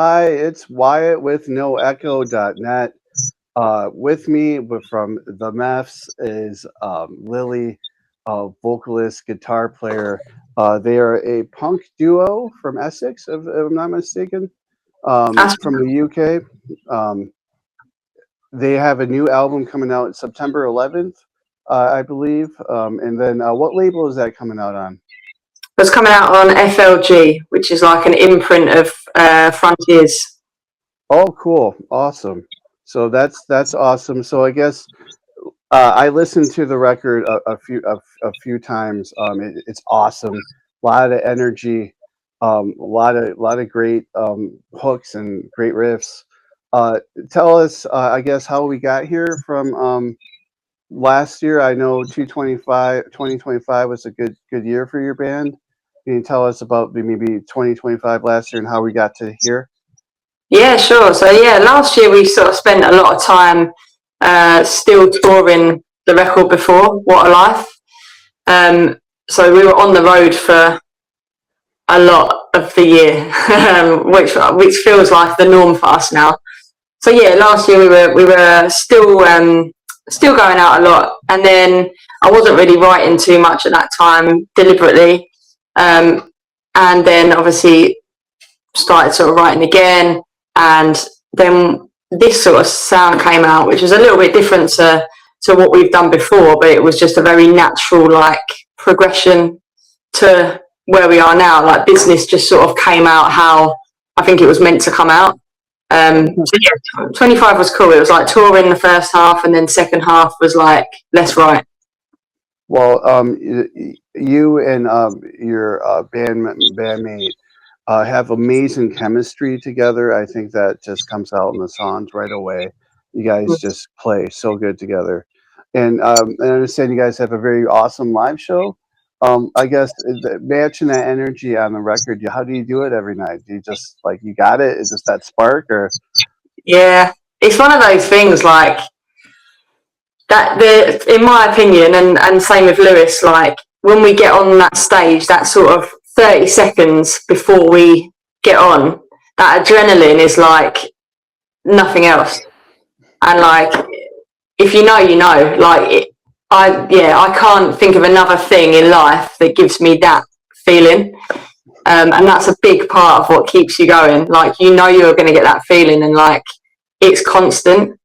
Hi, it's Wyatt with noecho.net. With me from the Meffs is Lily, vocalist, guitar player. They are a punk duo from Essex, if I'm not mistaken, That's from the UK. Um, they have a new album coming out September 11th, I believe. And then what label is that coming out on? was coming out on FLG, which is like an imprint of Frontiers. Oh, cool, awesome. So that's awesome. So I guess I listened to the record a few times. It's awesome. A lot of energy. A lot of great hooks and great riffs. Uh, Tell us, I guess, how we got here from last year. I know 2025 was a good year for your band. Can you tell us about maybe 2025 last year and how we got to here? Yeah, sure. So yeah, last year we sort of spent a lot of time still touring the record before What a Life. So we were on the road for a lot of the year, which feels like the norm for us now. So yeah, last year we were still going out a lot, and then I wasn't really writing too much at that time deliberately, and then obviously started sort of writing again, and then this sort of sound came out, which was a little bit different to what we've done before, but it was just a very natural like progression to where we are now. Like business just sort of came out how I think it was meant to come out. So yeah, 25 was cool. It was like touring the first half, and then second half was like let's write. Well, you and your bandmate have amazing chemistry together. I think that just comes out in the songs right away. You guys just play so good together, and I understand you guys have a very awesome live show. I guess matching that energy on the record. How do you do it every night? Do you just like you got it? Is just that spark, or Yeah, it's one of those things like that. In my opinion, and same with Lewis. Like when we get on that stage, that sort of 30 seconds before we get on, that adrenaline is like nothing else. And like if you know, you know. Like I can't think of another thing in life that gives me that feeling. And that's a big part of what keeps you going. Like you know you're going to get that feeling, and like it's constant.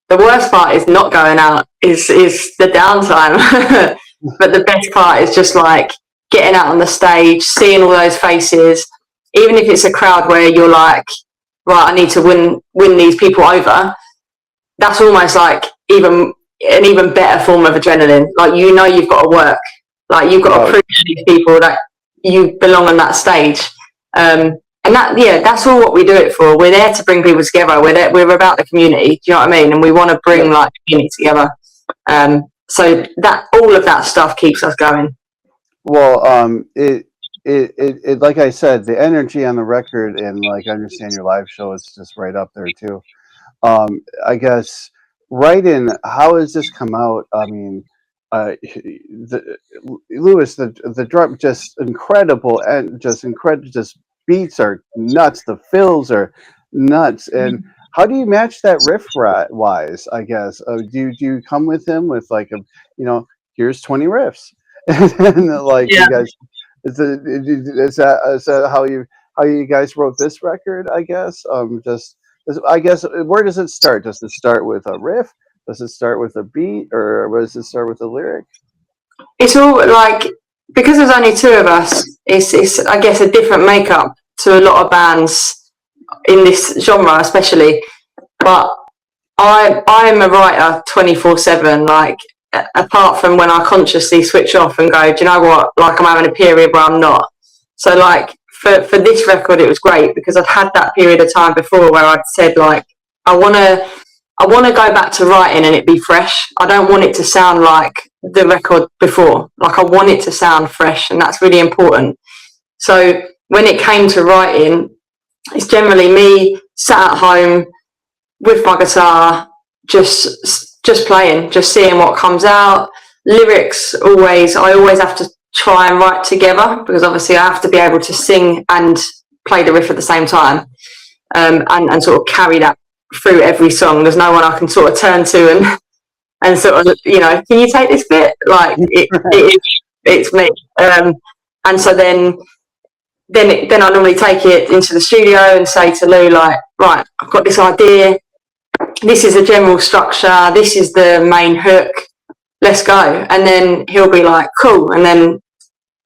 The worst part is not going out. Is the downtime. But the best part is just like getting out on the stage, seeing all those faces. Even if it's a crowd where you're like, right, I need to win these people over. That's almost like even an even better form of adrenaline. Like you know you've got to work. Like you've got to prove to these people that you belong on that stage. And that's all what we do it for. We're there to bring people together. We're about the community. Do you know what I mean? And we want to bring like the community together. So that all of that stuff keeps us going. well, it like I said, the energy on the record and like I understand your live show is just right up there too. I guess writing. How has this come out? I mean, the Lewis, the drum just incredible and just incredible. Just beats are nuts. The fills are nuts. And how do you match that riff wise? I guess do you come with him with like a here's 20 riffs and like Yeah. you guys is that how you guys wrote this record? I guess I guess where does it start? Does it start with a riff? Does it start with a beat, or does it start with a lyric? It's all like because there's only two of us. It's I guess a different makeup to a lot of bands in this genre, especially. But I'm a writer 24/7. Like apart from when I consciously switch off and go, do you know what? Like I'm having a period where I'm not. So like for this record, it was great because I'd had that period of time before where I'd said like I want to go back to writing and it be fresh. I don't want it to sound like the record before. Like I want it to sound fresh, and that's really important. So when it came to writing, it's generally me sat at home with my guitar, just playing, just seeing what comes out. Lyrics I always have to try and write together because obviously I have to be able to sing and play the riff at the same time. and sort of carry that through every song. There's no one I can sort of turn to and sort of, you know, can you take this bit? Like it's me. And so then I normally take it into the studio and say to Lou, like, right, I've got this idea. This is a general structure. This is the main hook. Let's go. And then he'll be like, cool. And then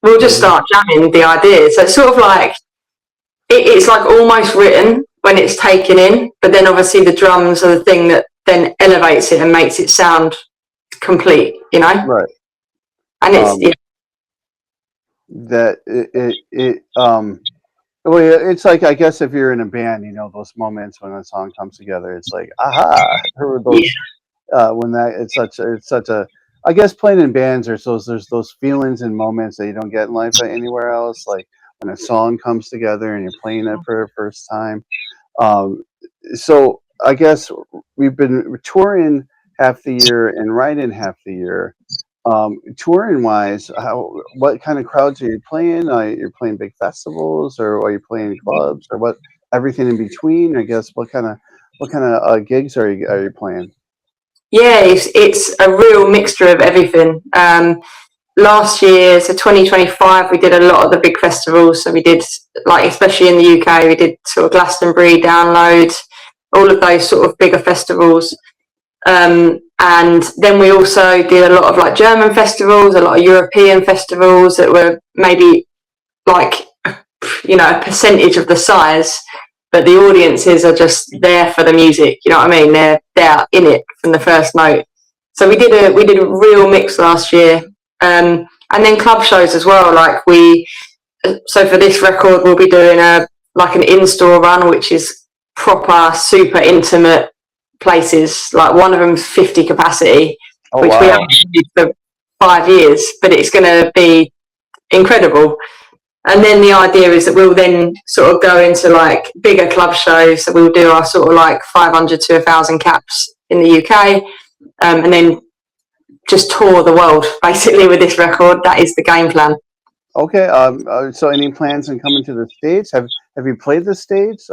we'll just start jamming the ideas. So it's sort of like, it's like almost written when it's taken in, but then obviously the drums are the thing that then elevates it and makes it sound complete, you know? Right. And it's, well, it's like, I guess if you're in a band, you know, those moments when a song comes together, it's like, aha, there were those, when that, it's such a, I guess playing in bands, there's those feelings and moments that you don't get in life anywhere else. Like when a song comes together and you're playing it for the first time. So I guess we've been touring half the year and writing half the year. Touring wise, what kind of crowds are you playing? You're playing big festivals, or are you playing clubs, or what? Everything in between, I guess. What kind of gigs are you playing? Yeah, it's a real mixture of everything. Last year, so 2025, we did a lot of the big festivals. So we did, like, especially in the UK, we did sort of Glastonbury, Download, all of those sort of bigger festivals. And then we also did a lot of like German festivals, a lot of European festivals that were maybe like, you know, a percentage of the size, but the audiences are just there for the music. You know what I mean? They're in it from the first note. So we did a real mix last year. And then club shows as well. Like so for this record, we'll be doing an in-store run, which is proper, super intimate places. Like one of them's 50 capacity, which we haven't used for 5 years, but it's going to be incredible. And then the idea is that we'll then sort of go into like bigger club shows. So we'll do our sort of like 500 to 1,000 caps in the UK, and then just tour the world basically with this record. That is the game plan. Okay. So any plans on coming to the States? Have you played the States?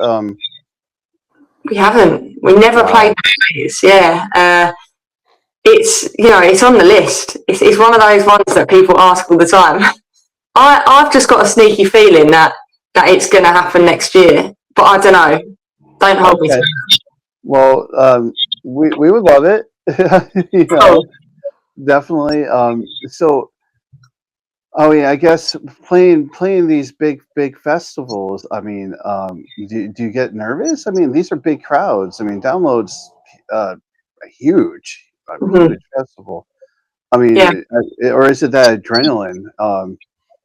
We haven't. We never played the States. Yeah. It's, you know, it's on the list. It's one of those ones that people ask all the time. I've just got a sneaky feeling that it's going to happen next year, but I don't know. Don't hold me to it. Well, we would love it. You know, definitely. So, oh yeah, I guess playing these big festivals. I mean, do you get nervous? I mean, these are big crowds. I mean, Download's a huge festival. I mean, or is it that adrenaline?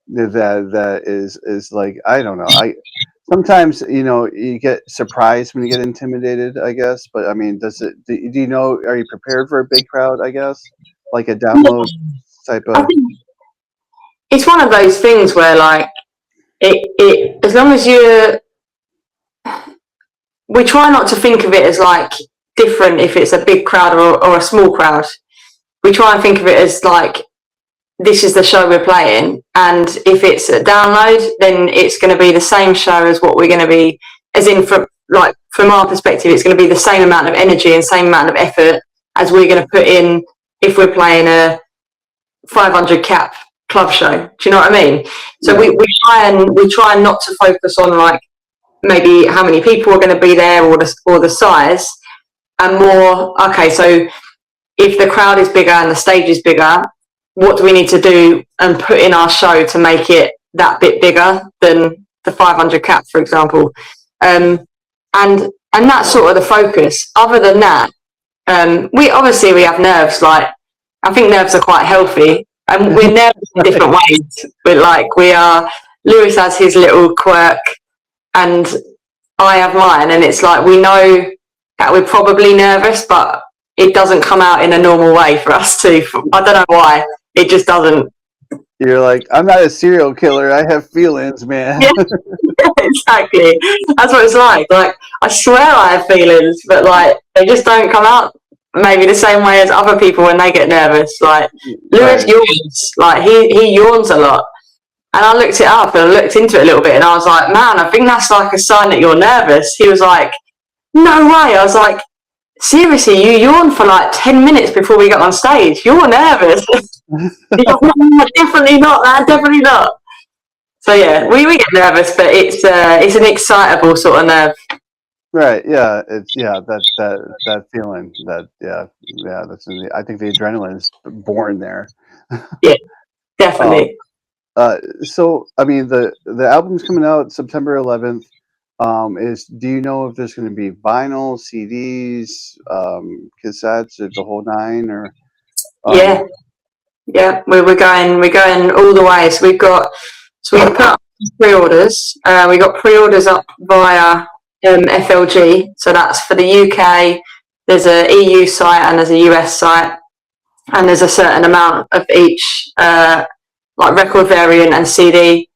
That is like, I don't know. Sometimes, you know, you get surprised when you get intimidated, I guess. But I mean, do you know? Are you prepared for a big crowd? I guess, like a Download type of. It's one of those things where, like, it as long as we try not to think of it as like different if it's a big crowd or a small crowd. We try and think of it as like, this is the show we're playing, and if it's a Download, then it's going to be the same show as what we're going to be, as in from our perspective, it's going to be the same amount of energy and same amount of effort as we're going to put in if we're playing a 500 cap club show. Do you know what I mean? So we try not to focus on like maybe how many people are going to be there or the size, and more, okay, so if the crowd is bigger and the stage is bigger, what do we need to do and put in our show to make it that bit bigger than the 500 cap, for example? And that's sort of the focus. Other than that, we have nerves. Like, I think nerves are quite healthy, and we're nervous in different ways. Lewis has his little quirk, and I have mine, and it's like, we know that we're probably nervous, but it doesn't come out in a normal way for us to. I don't know why. It just doesn't. You're like, I'm not a serial killer. I have feelings, man. Yeah, exactly. That's what it's like. Like, I swear I have feelings, but like, they just don't come out maybe the same way as other people when they get nervous. Like, Lewis yawns. Like, he yawns a lot. And I looked it up and I looked into it a little bit, and I was like, man, I think that's like a sign that you're nervous. He was like, no way. I was like, seriously, you yawned for like 10 minutes before we got on stage. You're nervous. Definitely not, man. Definitely not. So yeah, we get nervous, but it's an excitable sort of nerve. Right. Yeah. It's that feeling that that's I think the adrenaline is born there. Yeah, Um, definitely. so I mean the album's coming out September 11th. Do you know if there's going to be vinyl, CDs, cassettes, or the whole nine, or Yeah, yeah. We're going all the way. So we put up pre-orders. We got pre-orders up via FLG. So that's for the UK. There's a EU site and there's a US site, and there's a certain amount of each, like record variant and CD.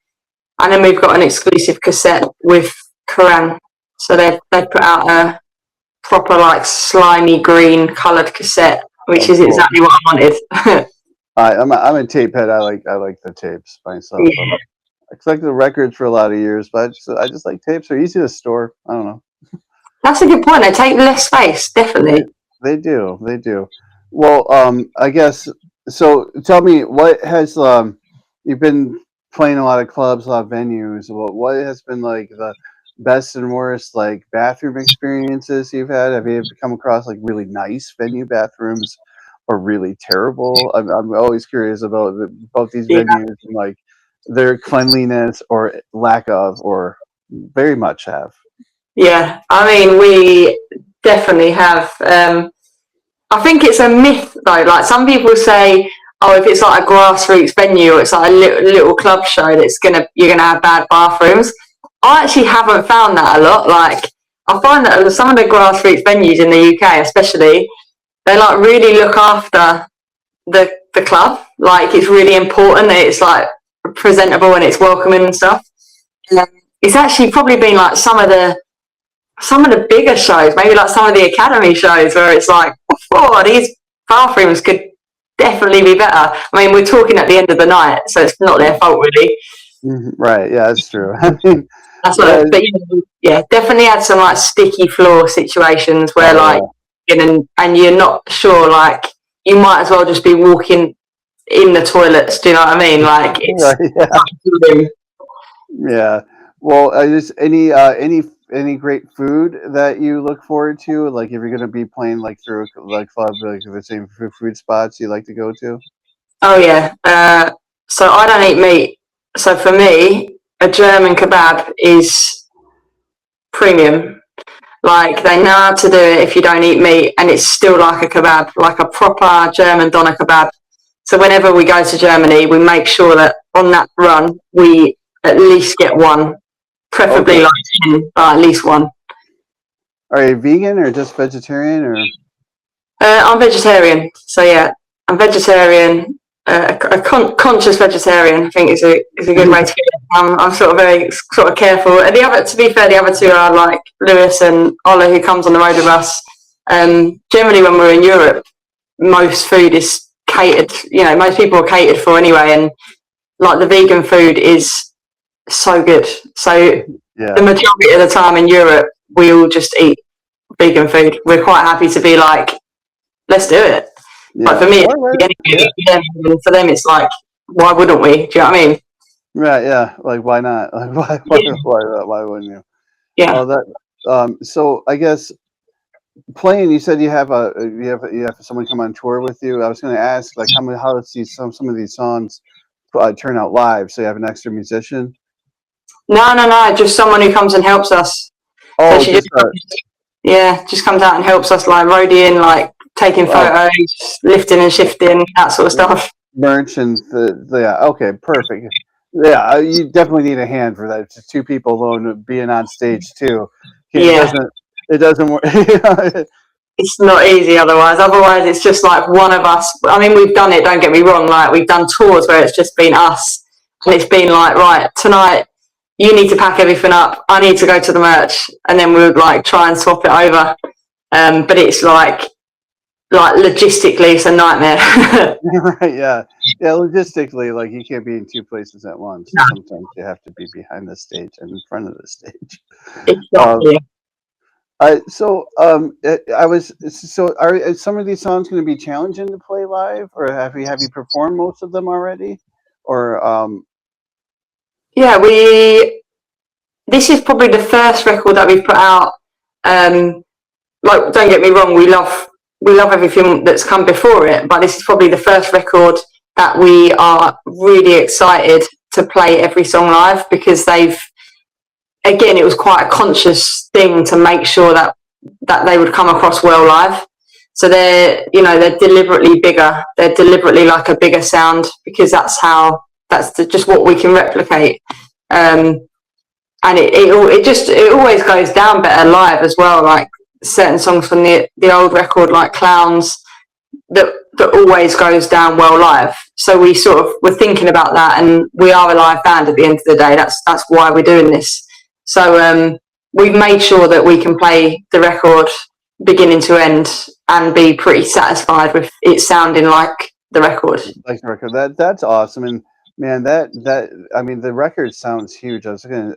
And then we've got an exclusive cassette with Quran. So they've put out a proper like slimy green coloured cassette, which is cool. exactly what I wanted. I'm a tape head. I like the tapes myself. Yeah. I collected the records for a lot of years, but I just like tapes. They're easy to store. I don't know. That's a good point. They take less space, definitely. They do. They do. Well, I guess so. Tell me, what has you've been playing a lot of clubs, a lot of venues. What has been like the best and worst like bathroom experiences you've had? Have you ever come across like really nice venue bathrooms or really terrible? I'm always curious about these Yeah. venues and like their cleanliness or lack of, or very much have. Yeah, I mean, we definitely have. I think it's a myth though. Like some people say, oh, if it's like a grassroots venue or it's like a little club show, you're gonna have bad bathrooms. I actually haven't found that a lot. Like I find that some of the grassroots venues in the UK, especially, they like really look after the club. Like it's really important that it's like presentable and it's welcoming and stuff. It's actually probably been like some of the bigger shows, maybe like some of the academy shows where it's like, oh, these bathrooms could definitely be better. I mean, we're talking at the end of the night, so it's not their fault really. Right, yeah, that's true. I mean, That's what, but yeah, definitely had some like sticky floor situations where like, and you're not sure, like you might as well just be walking in the toilets. Do you know what I mean? Like it's right, yeah. Well, just any great food that you look forward to? Like if you're gonna be playing like through like club, like the same food spots you like to go to? Oh yeah. So I don't eat meat. So for me, a German kebab is premium. Like they know how to do it if you don't eat meat, and it's still like a kebab, like a proper German doner kebab. So whenever we go to Germany, we make sure that on that run we at least get one, preferably like 10, but at least one. Are you vegan or just vegetarian or? I'm vegetarian, so yeah, I'm vegetarian. A conscious vegetarian, I think, is a good way to get it. I'm sort of very sort of careful. And to be fair, the other two are like Lewis and Ola, who comes on the road with us. Generally, when we're in Europe, most food is catered. You know, most people are catered for anyway, and like the vegan food is so good. So the majority of the time in Europe, we all just eat vegan food. We're quite happy to be like, let's do it. Yeah. Like for me, for them, it's like, why wouldn't we? Do you know what I mean? Right. Yeah. Like, why not? Like, why wouldn't you? Yeah. Oh, that. So I guess playing. You said you have someone come on tour with you. I was going to ask, like, how to see some of these songs turn out live. So you have an extra musician. No. Just someone who comes and helps us. Oh, so just comes out and helps us, like roadieing, like taking photos, lifting and shifting, that sort of stuff. Merch and okay, perfect. Yeah, you definitely need a hand for that. It's just two people alone being on stage too. It doesn't work. It's not easy otherwise. Otherwise, it's just like one of us. I mean, we've done it. Don't get me wrong. Like we've done tours where it's just been us, and it's been like, right, tonight you need to pack everything up. I need to go to the merch, and then we would like try and swap it over. But it's like like logistically, it's a nightmare. Right, yeah. Yeah, logistically, like you can't be in two places at once. No, Sometimes you have to be behind the stage and in front of the stage. Um, exactly. I was so are some of these songs going to be challenging to play live, or have you performed most of them already, or Yeah, we. This is probably the first record that we've put out. Like, don't get me wrong, we love everything that's come before it, but this is probably the first record that we are really excited to play every song live, because again, it was quite a conscious thing to make sure that they would come across well live. So they're deliberately bigger. They're deliberately like a bigger sound, because that's just what we can replicate. Um, and it always goes down better live as well. Like certain songs from the old record, like Clowns, that always goes down well live. So we're thinking about that, and we are a live band at the end of the day. That's why we're doing this. So we've made sure that we can play the record beginning to end and be pretty satisfied with it sounding like the record. like the record? That's awesome, and man, that I mean, the record sounds huge. I was gonna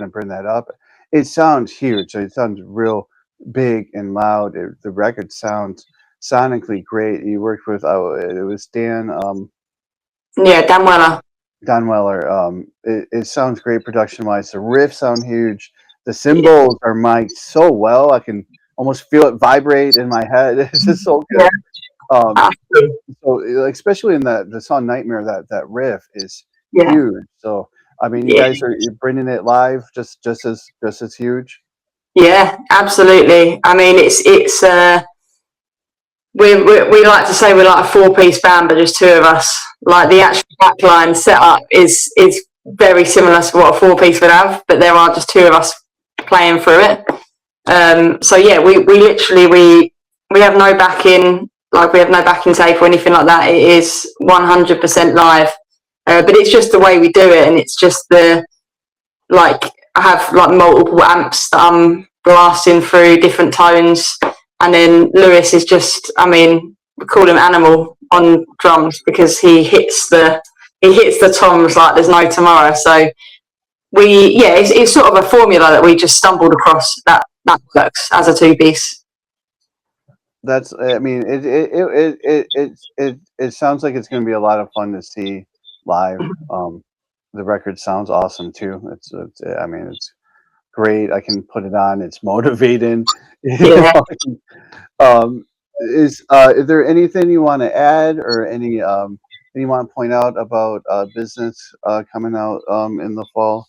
bring that up. It sounds huge. It sounds real big and loud. The record sounds sonically great. You worked with it was Yeah, Dan Weller. Don Weller. It sounds great production wise. The riffs sound huge. The Yeah, cymbals are mic'd so well. I can almost feel it vibrate in my head. It's just so yeah, good. Um, absolutely. especially in the song Nightmare, that riff is Yeah, huge. So I mean, you yeah. guys are you're bringing it live just as huge. Yeah, absolutely. I mean, we like to say we're like a four-piece band, but just two of us. Like the actual backline setup is very similar to what a four-piece would have, but there are just two of us playing through it. So yeah, we literally we have no backing, like we have no backing tape or anything like that. It is 100% live, but it's just the way we do it, and it's just like I have like multiple amps that I'm blasting through different tones, and then Lewis is just, I mean, we call him Animal on drums, because he hits the toms like there's no tomorrow. So it's sort of a formula that we just stumbled across that works as a two piece. That's I mean it sounds like it's going to be a lot of fun to see live. The record sounds awesome too. It's I mean it's great. I can put it on. It's motivating. You Yeah. know. Is there anything you want to add, or any you want to point out about business coming out in the fall?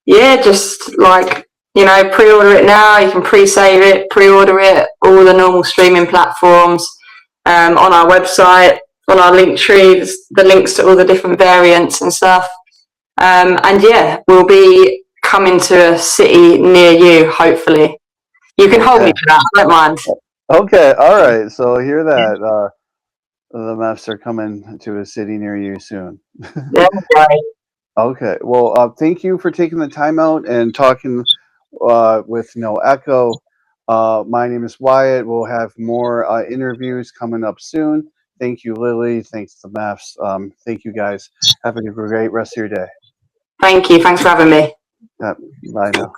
Yeah, just like, pre-order it now. You can pre-save it, pre-order it, all the normal streaming platforms, on our website, on our link tree, there's the links to all the different variants and stuff. And yeah, we'll be coming to a city near you, hopefully. You can hold Okay. me for that, I don't mind. Okay. All right. So hear that. The Meffs are coming to a city near you soon. Yeah, right. Okay. Well, thank you for taking the time out and talking with No Echo. My name is Wyatt. We'll have more interviews coming up soon. Thank you, Lily. Thanks to Meffs. Thank you, guys. Have a great rest of your day. Thank you. Thanks for having me. Bye now.